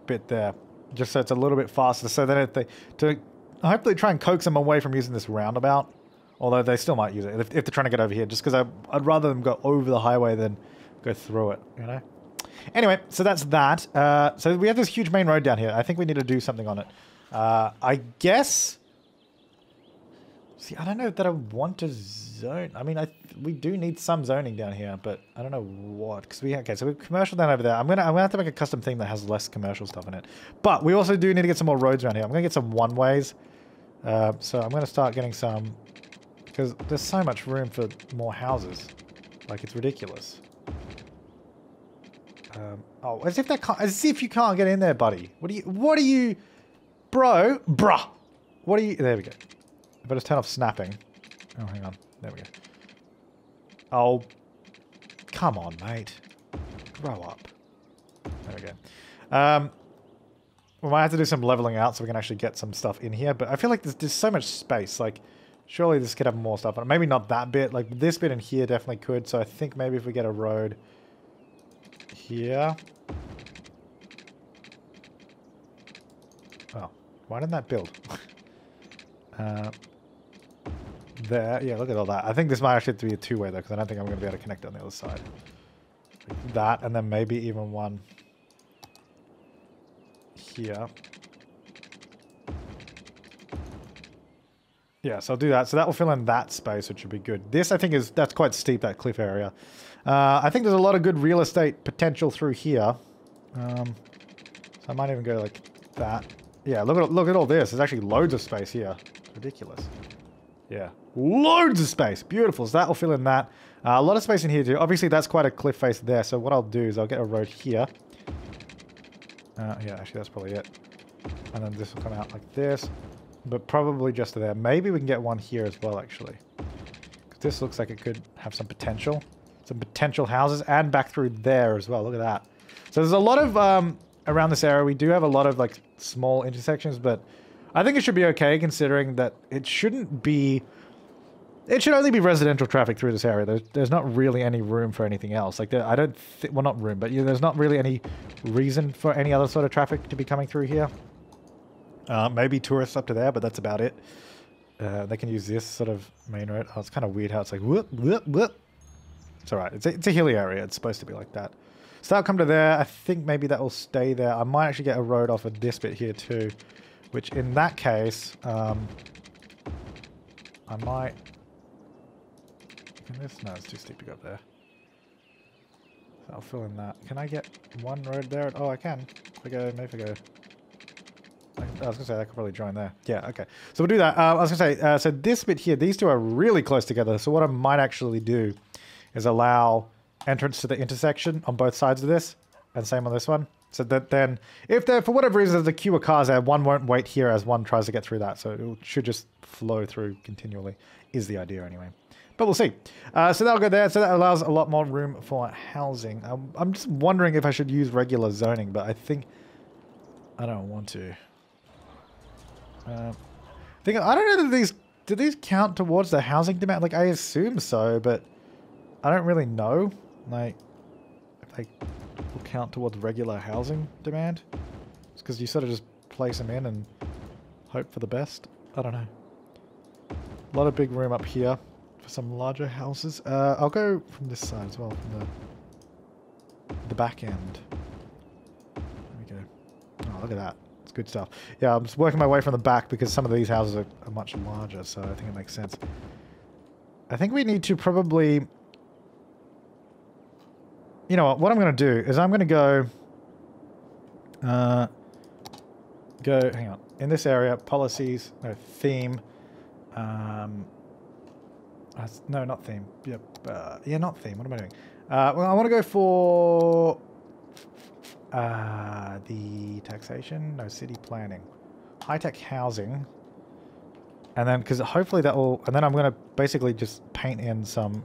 bit there, just so it's a little bit faster. So then if they, to hopefully try and coax them away from using this roundabout, although they still might use it if they're trying to get over here, just because I'd rather them go over the highway than go through it, you know? Anyway, so that's that. So we have this huge main road down here. I think we need to do something on it. I guess... See, I don't know that I want to zone. I mean, we do need some zoning down here, but I don't know what. Because okay, so we have commercial down over there. I'm gonna have to make a custom thing that has less commercial stuff in it. But we also do need to get some more roads around here. I'm gonna get some one-ways. So I'm gonna start getting some... Because there's so much room for more houses. Like, it's ridiculous. Oh, as if you can't get in there, buddy. What are you, bruh. What are you, there we go. I better turn off snapping. Oh, hang on. There we go. Oh, come on, mate. Grow up. There we go. We might have to do some leveling out so we can actually get some stuff in here, but I feel like there's so much space. Like, surely this could have more stuff on it. Maybe not that bit. Like, this bit in here definitely could, so I think maybe if we get a road... here. Oh, why didn't that build? There, yeah, look at all that. I think this might actually have to be a two-way though, because I don't think I'm going to be able to connect on the other side. Like that, and then maybe even one here. Yeah, so I'll do that. So that will fill in that space, which would be good. This, I think, that's quite steep, that cliff area. I think there's a lot of good real estate potential through here. So I might even go like that. Yeah, look at all this. There's actually loads of space here. It's ridiculous. Yeah, loads of space. Beautiful. So that will fill in that. A lot of space in here too. Obviously, that's quite a cliff face there. So what I'll do is I'll get a road here. Yeah, actually, that's probably it. And then this will come out like this. But probably just to there. Maybe we can get one here as well, actually. Because this looks like it could have some potential. Some potential houses. And back through there as well. Look at that. So there's a lot of... around this area, we do have a lot of like small intersections, but I think it should be okay considering that it shouldn't be... It should only be residential traffic through this area. There's not really any room for anything else. Like, I don't think... Well, not room, but there's not really any reason for any other sort of traffic to be coming through here. Maybe tourists up to there, but that's about it. They can use this sort of main road. Oh, it's kind of weird how it's like whoop, whoop, whoop. It's alright. It's a hilly area. It's supposed to be like that. So that'll come to there. I think maybe that will stay there. I might actually get a road off of this bit here too, which in that case, I might... Can this? No, it's too steep to go up there. So I'll fill in that. Can I get one road there? Oh, I can. Maybe if I go... I was going to say I could probably join there. Yeah, okay. So we'll do that. I was going to say, so this bit here, these two are really close together. So what I might actually do is allow entrance to the intersection on both sides of this, and same on this one. So that then, if there, for whatever reason, there's a queue of cars there, one won't wait here as one tries to get through that. So it should just flow through continually, is the idea anyway. But we'll see. So that'll go there. So that allows a lot more room for housing. I'm just wondering if I should use regular zoning, but I think I don't want to. I don't know that do these count towards the housing demand? Like, I assume so, but I don't really know. Like, if they will count towards regular housing demand. It's because you sort of just place them in and hope for the best. I don't know. A lot of big room up here for some larger houses. I'll go from this side as well. From the back end. There we go. Oh, look at that. It's good stuff. Yeah, I'm just working my way from the back because some of these houses are much larger, so I think it makes sense. I think we need to probably... You know what I'm going to do is I'm going to go... hang on. In this area, policies, no, theme. No, not theme. Yep. Yeah, not theme. What am I doing? Well, I want to go for the taxation. No, city planning. High-tech housing. And then, because hopefully that will... And then I'm going to basically just paint in some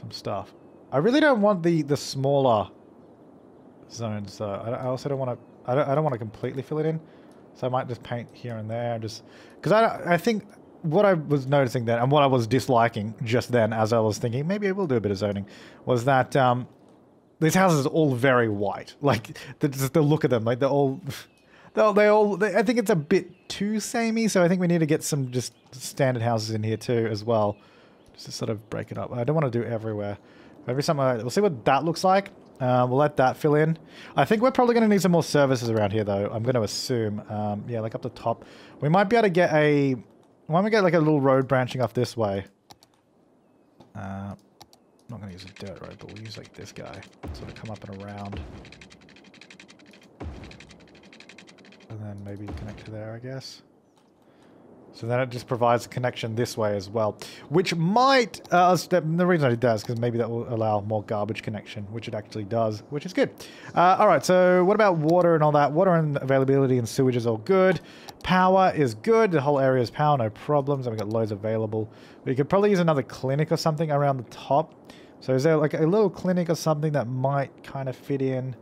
stuff. I really don't want the smaller zones, though. I also don't want to... I don't want to completely fill it in. So I might just paint here and there. Just because I think... What I was noticing then, and what I was disliking just then, as I was thinking, maybe I will do a bit of zoning, was that these houses are all very white. Like, the look of them, like, I think it's a bit too samey, so I think we need to get some just standard houses in here too, as well. Just to sort of break it up. I don't want to do everywhere. Maybe something like that. We'll see what that looks like. We'll let that fill in. I think we're probably going to need some more services around here, though. I'm going to assume. Yeah, like up the top. We might be able to get a... Why don't we get like a little road branching off this way? I'm not going to use a dirt road, but we'll use like this guy. Sort of come up and around. And then maybe connect to there, I guess. So then it just provides a connection this way as well. Which might... the reason I did that is because maybe that will allow more garbage connection, which it actually does, which is good. Alright, so what about water and all that? Water and availability and sewage is all good. Power is good. The whole area is power, no problems. And we've got loads available. We could probably use another clinic or something around the top. So is there like a little clinic or something that might kind of fit in?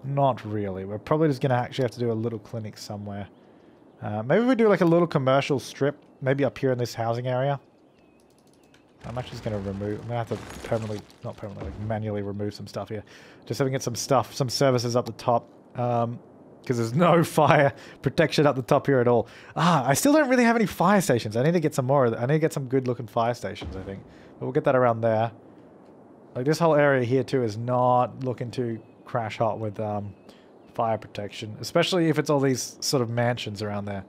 Not really. We're probably just going to actually have to do a little clinic somewhere. Maybe we do like a little commercial strip, maybe up here in this housing area. I'm actually just going to remove, I'm going to have to permanently, not permanently, like manually remove some stuff here. Just so we can get some stuff, some services up the top. Because there's no fire protection up the top here at all. I still don't really have any fire stations. I need to get some more. I need to get some good looking fire stations, I think. But we'll get that around there. Like this whole area here too is not looking too crash hot with fire protection, especially if it's all these sort of mansions around there.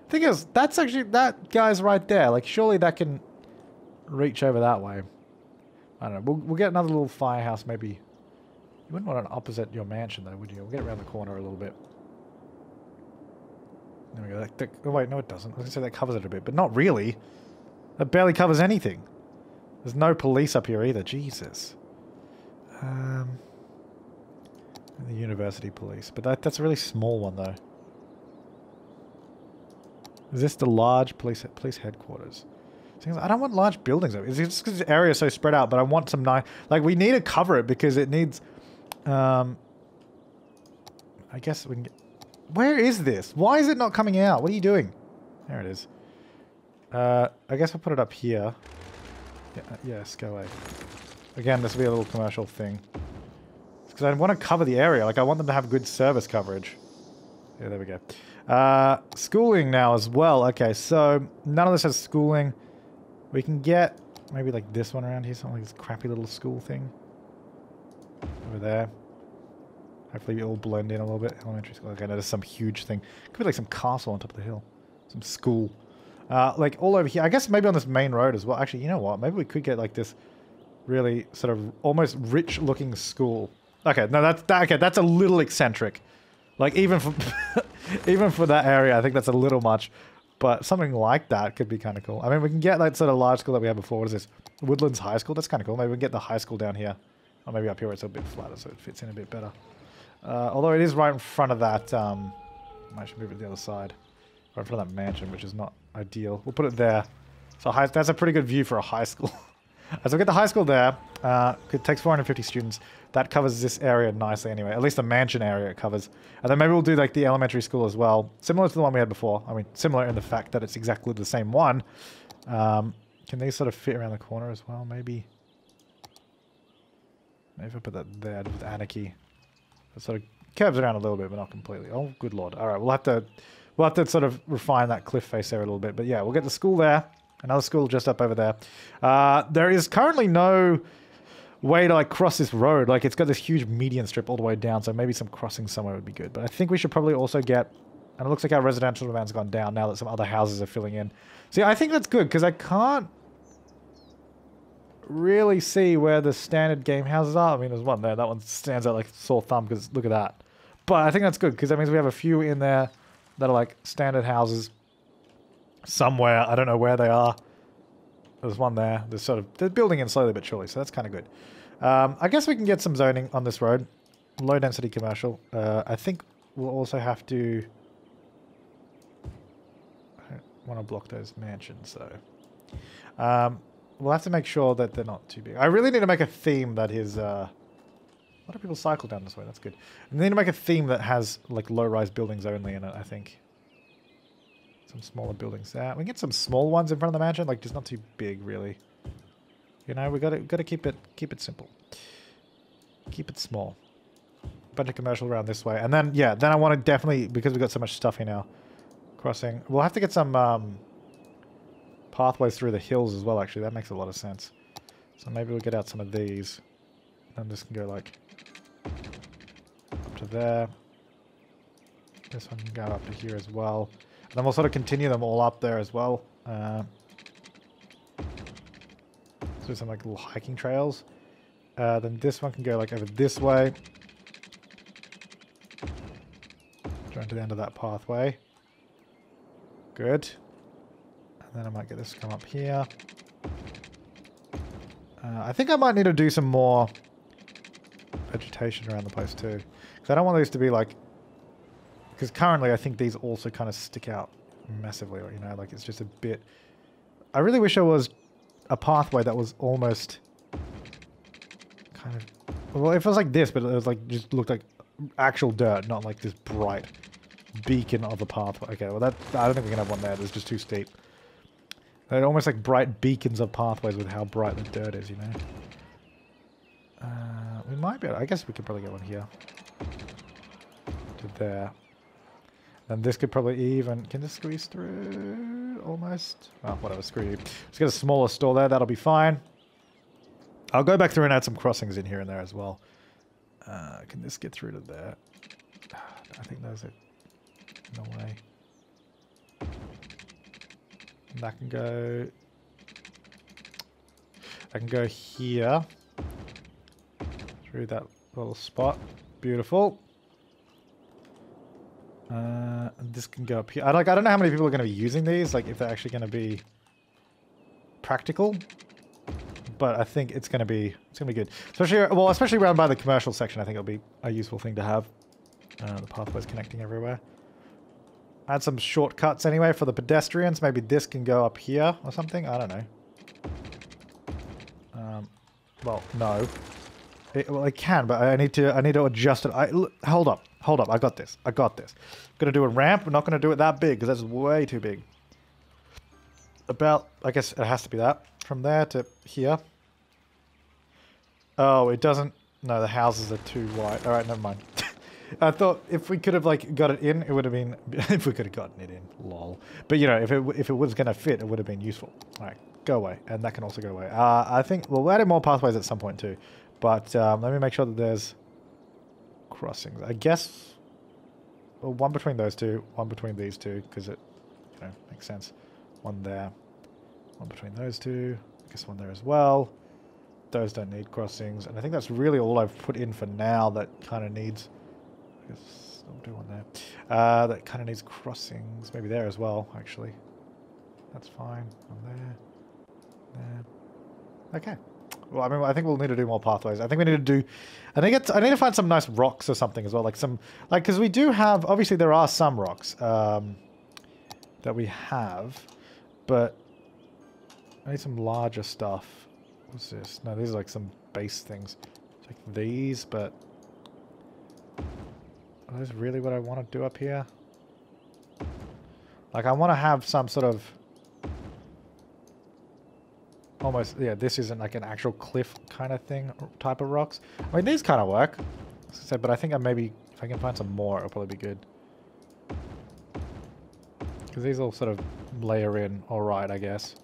Thing is, that's actually, that guy's right there. Like, surely that can reach over that way. I don't know. We'll get another little firehouse, maybe. You wouldn't want it opposite your mansion, though, would you? We'll get around the corner a little bit. There we go. Oh, wait, no, it doesn't. I was going to say that covers it a bit, but not really. That barely covers anything. There's no police up here either. Jesus. The university police. But that's a really small one, though. Is this the large police headquarters? I don't want large buildings. It's just because the area is so spread out, but I want some nice... Like, we need to cover it because it needs... I guess we can get... Where is this? Why is it not coming out? What are you doing? There it is. I guess I'll put it up here. Yes, go away. Again, this will be a little commercial thing. Because I want to cover the area. Like, I want them to have good service coverage. Yeah, there we go. Schooling now as well. Okay, so none of this has schooling. We can get maybe like this one around here. Something like this crappy little school thing. Over there. Hopefully we all blend in a little bit. Elementary school. Okay, no, there's some huge thing. Could be like some castle on top of the hill. Some school. Like all over here. I guess maybe on this main road as well. Actually, you know what? Maybe we could get like this really sort of almost rich looking school. Okay, no, that's a little eccentric. Like even for even for that area, I think that's a little much. But something like that could be kind of cool. I mean, we can get that sort of large school that we had before. What is this? Woodlands High School? That's kind of cool. Maybe we can get the high school down here. Or maybe up here where it's a bit flatter so it fits in a bit better. Although it is right in front of that... I should move it to the other side. Right in front of that mansion, which is not ideal. We'll put it there. So that's a pretty good view for a high school. So we'll get the high school there. It takes 450 students. That covers this area nicely anyway. At least the mansion area it covers. And then maybe we'll do like the elementary school as well. Similar to the one we had before. I mean, similar in the fact that it's exactly the same one. Can these sort of fit around the corner as well? Maybe if I put that there with anarchy. It sort of curves around a little bit, but not completely. Oh, good lord. All right, we'll have to sort of refine that cliff face there a little bit. But yeah, we'll get the school there. Another school just up over there. There is currently no... way to like cross this road. Like it's got this huge median strip all the way down, so maybe some crossing somewhere would be good. But I think we should probably also get, and it looks like our residential demand's gone down now that some other houses are filling in. See, I think that's good because I can't really see where the standard game houses are. I mean, there's one there. That one stands out like a sore thumb because look at that. But I think that's good because that means we have a few in there that are like standard houses somewhere. I don't know where they are. There's one there. There's sort of, they're building in slowly but surely, so that's kind of good. I guess we can get some zoning on this road. Low density commercial. I think we'll also have to... I don't want to block those mansions, though. We'll have to make sure that they're not too big. I really need to make a theme that is... a lot of people cycle down this way, that's good. I need to make a theme that has like low-rise buildings only in it, I think. Some smaller buildings there. We can get some small ones in front of the mansion, like just not too big, really. You know, we gotta keep it simple. Keep it small. Bunch of commercial around this way, and then yeah, then I want to definitely, because we've got so much stuff here now. Crossing. We'll have to get some pathways through the hills as well. Actually, that makes a lot of sense. So maybe we'll get out some of these, and this can go like up to there. This one can go up to here as well. And then we'll sort of continue them all up there as well. So some like little hiking trails. Then this one can go like over this way. Join to the end of that pathway. Good. And then I might get this to come up here. I think I might need to do some more vegetation around the place too. Because I don't want these to be like... Because currently I think these also kind of stick out massively, you know, like it's just a bit... I really wish there was a pathway that was almost kind of... Well, it feels like this, but it was like, just looked like actual dirt, not like this bright beacon of a pathway. Okay, well that, I don't think we can have one there, it's just too steep. They're almost like bright beacons of pathways with how bright the dirt is, you know. We might be able, I guess we could probably get one here. To there. And this could probably even... Can this squeeze through? Almost. Oh, whatever, screw you. Let's get a smaller store there, that'll be fine. I'll go back through and add some crossings in here and there as well. Can this get through to there? I think those are... No way. And that can go... I can go here. Through that little spot. Beautiful. And this can go up here. I don't know how many people are going to be using these, like if they're actually going to be practical. But I think it's going to be good. Especially around by the commercial section, I think it'll be a useful thing to have. The pathways connecting everywhere. Add some shortcuts anyway for the pedestrians. Maybe this can go up here or something. I don't know. Well, no. It can, but I need to adjust it. Hold up. I got this. I'm gonna do a ramp. We're not gonna do it that big because that's way too big. About, I guess it has to be that. From there to here. Oh, it doesn't. No, the houses are too wide. All right, never mind. I thought if we could have like got it in, it would have been. If we could have gotten it in, lol. But you know, if it was gonna fit, it would have been useful. All right, go away, and that can also go away. I think we'll add in more pathways at some point too. But let me make sure that there's crossings. I guess one between those two, one between these two, because it, you know, makes sense. One there, one between those two. I guess one there as well. Those don't need crossings, and I think that's really all I've put in for now. That kind of needs. I guess I'll do one there. That kind of needs crossings. Maybe there as well. Actually, that's fine. One there. Okay. Well, I mean, I think we'll need to do more pathways. I think we need to do... I need to find some nice rocks or something as well. Like some... Like, because we do have... Obviously, there are some rocks that we have. But I need some larger stuff. What's this? No, these are like some base things. It's like these, but... Are those really what I want to do up here? Like, I want to have some sort of... Almost, yeah, this isn't like an actual cliff kind of thing, type of rocks. I mean, these kind of work, as I said, but I think maybe if I can find some more, it'll probably be good. Because these all sort of layer in alright, I guess.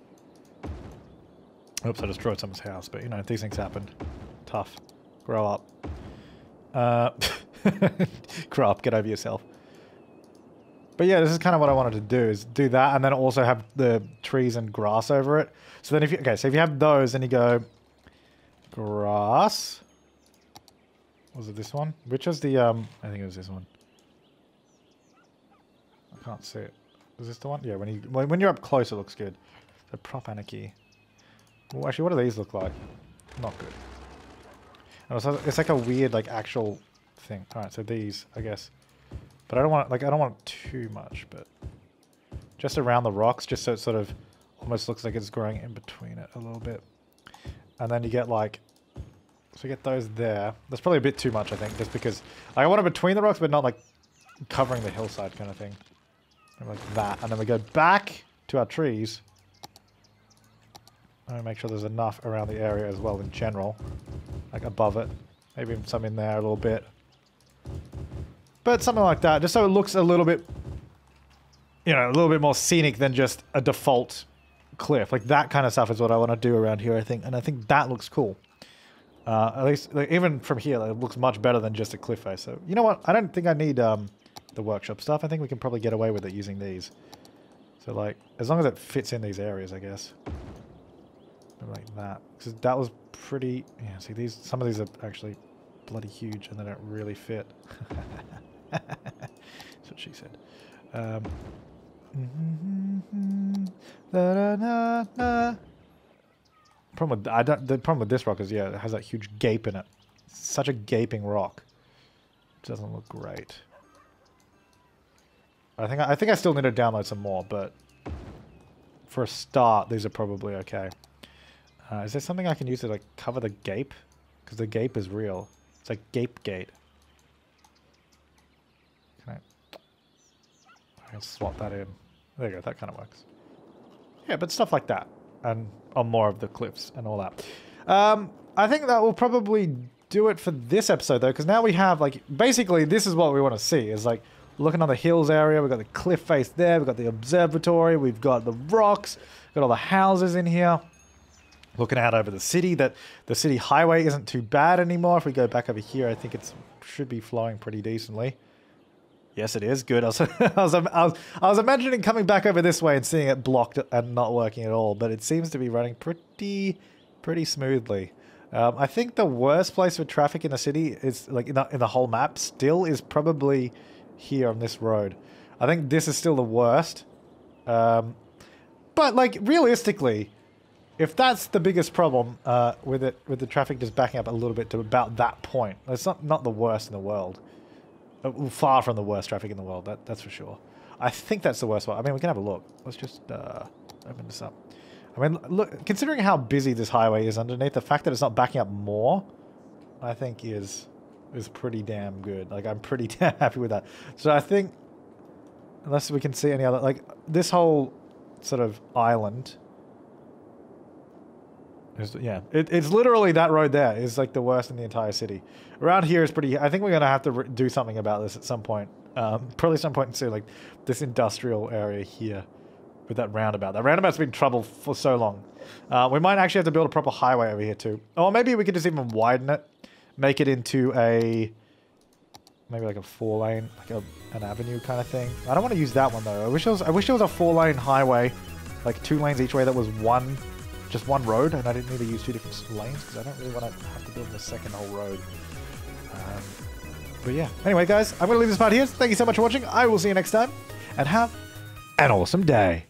Oops, I destroyed someone's house, but you know, these things happen. tough. Grow up. Grow up, get over yourself. But yeah, this is kind of what I wanted to do, is do that and then also have the trees and grass over it. So then if you, okay, so if you have those, then you go grass. Was it this one? Which was the, I think it was this one. I can't see it. Is this the one? Yeah, when you're up close, it looks good. So prop anarchy. Well, actually, what do these look like? Not good. And also, it's like a weird, like, actual thing. All right, so these, I guess. But I don't want, like, I don't want too much, but just around the rocks, just so it sort of almost looks like it's growing in between it a little bit. And then you get, like, so you get those there. That's probably a bit too much, I think, just because I want it between the rocks, but not, like, covering the hillside kind of thing. Like that. And then we go back to our trees. And make sure there's enough around the area as well in general. Like above it. Maybe some in there a little bit. But something like that. Just so it looks a little bit, you know, a little bit more scenic than just a default cliff. Like that kind of stuff is what I want to do around here, I think. And I think that looks cool. At least, like, even from here, it looks much better than just a cliff face. So, you know what? I don't think I need the workshop stuff. I think we can probably get away with it using these. So, like, as long as it fits in these areas, I guess. Like that. Because that was pretty... Yeah, see, these, some of these are actually bloody huge and they don't really fit. That's what she said. The problem with this rock is, yeah, it has that huge gape in it. Such a gaping rock. It doesn't look great. I think I still need to download some more, but for a start, these are probably okay. Is there something I can use to like cover the gape? Because the gape is real. It's like gape gate. I can swap that in. There you go. That kind of works. Yeah, but stuff like that, and on more of the cliffs and all that. I think that will probably do it for this episode though, because now we have like basically this is what we want to see is like. Looking on the hills area, we've got the cliff face there, we've got the observatory, we've got the rocks, we've got all the houses in here. Looking out over the city, that the city highway isn't too bad anymore. If we go back over here, I think it should be flowing pretty decently. Yes, it is. Good. I was imagining coming back over this way and seeing it blocked and not working at all, but it seems to be running pretty smoothly. I think the worst place for traffic in the city is, like, in the whole map still is probably... here on this road. I think this is still the worst. But like realistically, if that's the biggest problem with the traffic just backing up a little bit to about that point, it's not the worst in the world. Far from the worst traffic in the world, that's for sure. I think that's the worst one. I mean, we can have a look. Let's just open this up. I mean, look, considering how busy this highway is underneath, the fact that it's not backing up more, I think is pretty damn good. Like, I'm pretty damn happy with that. So I think, unless we can see any other, like, this whole sort of island, yeah, it's literally that road there is like the worst in the entire city. Around here is pretty, I think we're going to have to do something about this at some point. Probably some point soon, like this industrial area here with that roundabout. That roundabout's been trouble for so long. We might actually have to build a proper highway over here too. Or maybe we could just even widen it. Make it into maybe like a 4-lane, like an avenue kind of thing. I don't want to use that one though. I wish it was a 4-lane highway, like 2 lanes each way. That was just one road, and I didn't need to use 2 different lanes because I don't really want to have to build the second whole road. But yeah. Anyway, guys, I'm going to leave this part here. Thank you so much for watching. I will see you next time, and have an awesome day.